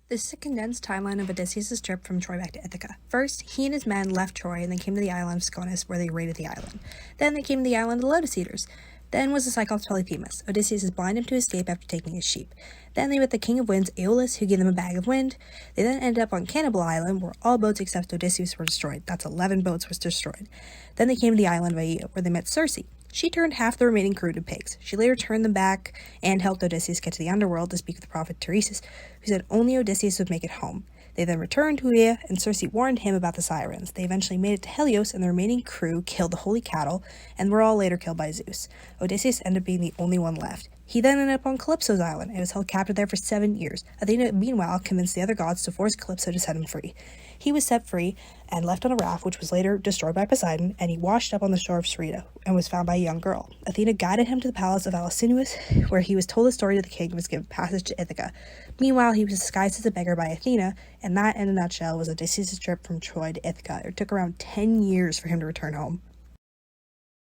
This is a condensed timeline of Odysseus' trip from Troy back to Ithaca. First, he and his men left Troy and then came to the island of Cicones, where they raided the island. Then they came to the island of the Lotus Eaters. Then was the cyclops Polyhemus. Odysseus blinded him to escape after taking his sheep. Then they met the King of Winds Aeolus, who gave them a bag of wind. They then ended up on Cannibal Island, where all boats except Odysseus were destroyed. That's 11 boats was destroyed. Then they came to the island of Aeaea, where they met Circe. She turned half the remaining crew into pigs. She later turned them back and helped Odysseus get to the underworld to speak with the prophet Teiresias, who said only Odysseus would make it home. They then returned to Aeaea, and Circe warned him about the sirens. They eventually made it to Helios, and the remaining crew killed the holy cattle, and were all later killed by Zeus. Odysseus ended up being the only one left. He then ended up on Calypso's island, and was held captive there for 7 years. Athena, meanwhile, convinced the other gods to force Calypso to set him free. He was set free, and left on a raft, which was later destroyed by Poseiden, and he washed up on the shore of Scheria, and was found by a young girl. Athena guided him to the Palace of Alcionous, where he was told the story to the king and was given passage to Ithaca. Meanwhile, he was disguised as a beggar by Athena, and that, in a nutshell, was Odysseus' trip from Troy to Ithaca. It took around 10 years for him to return home.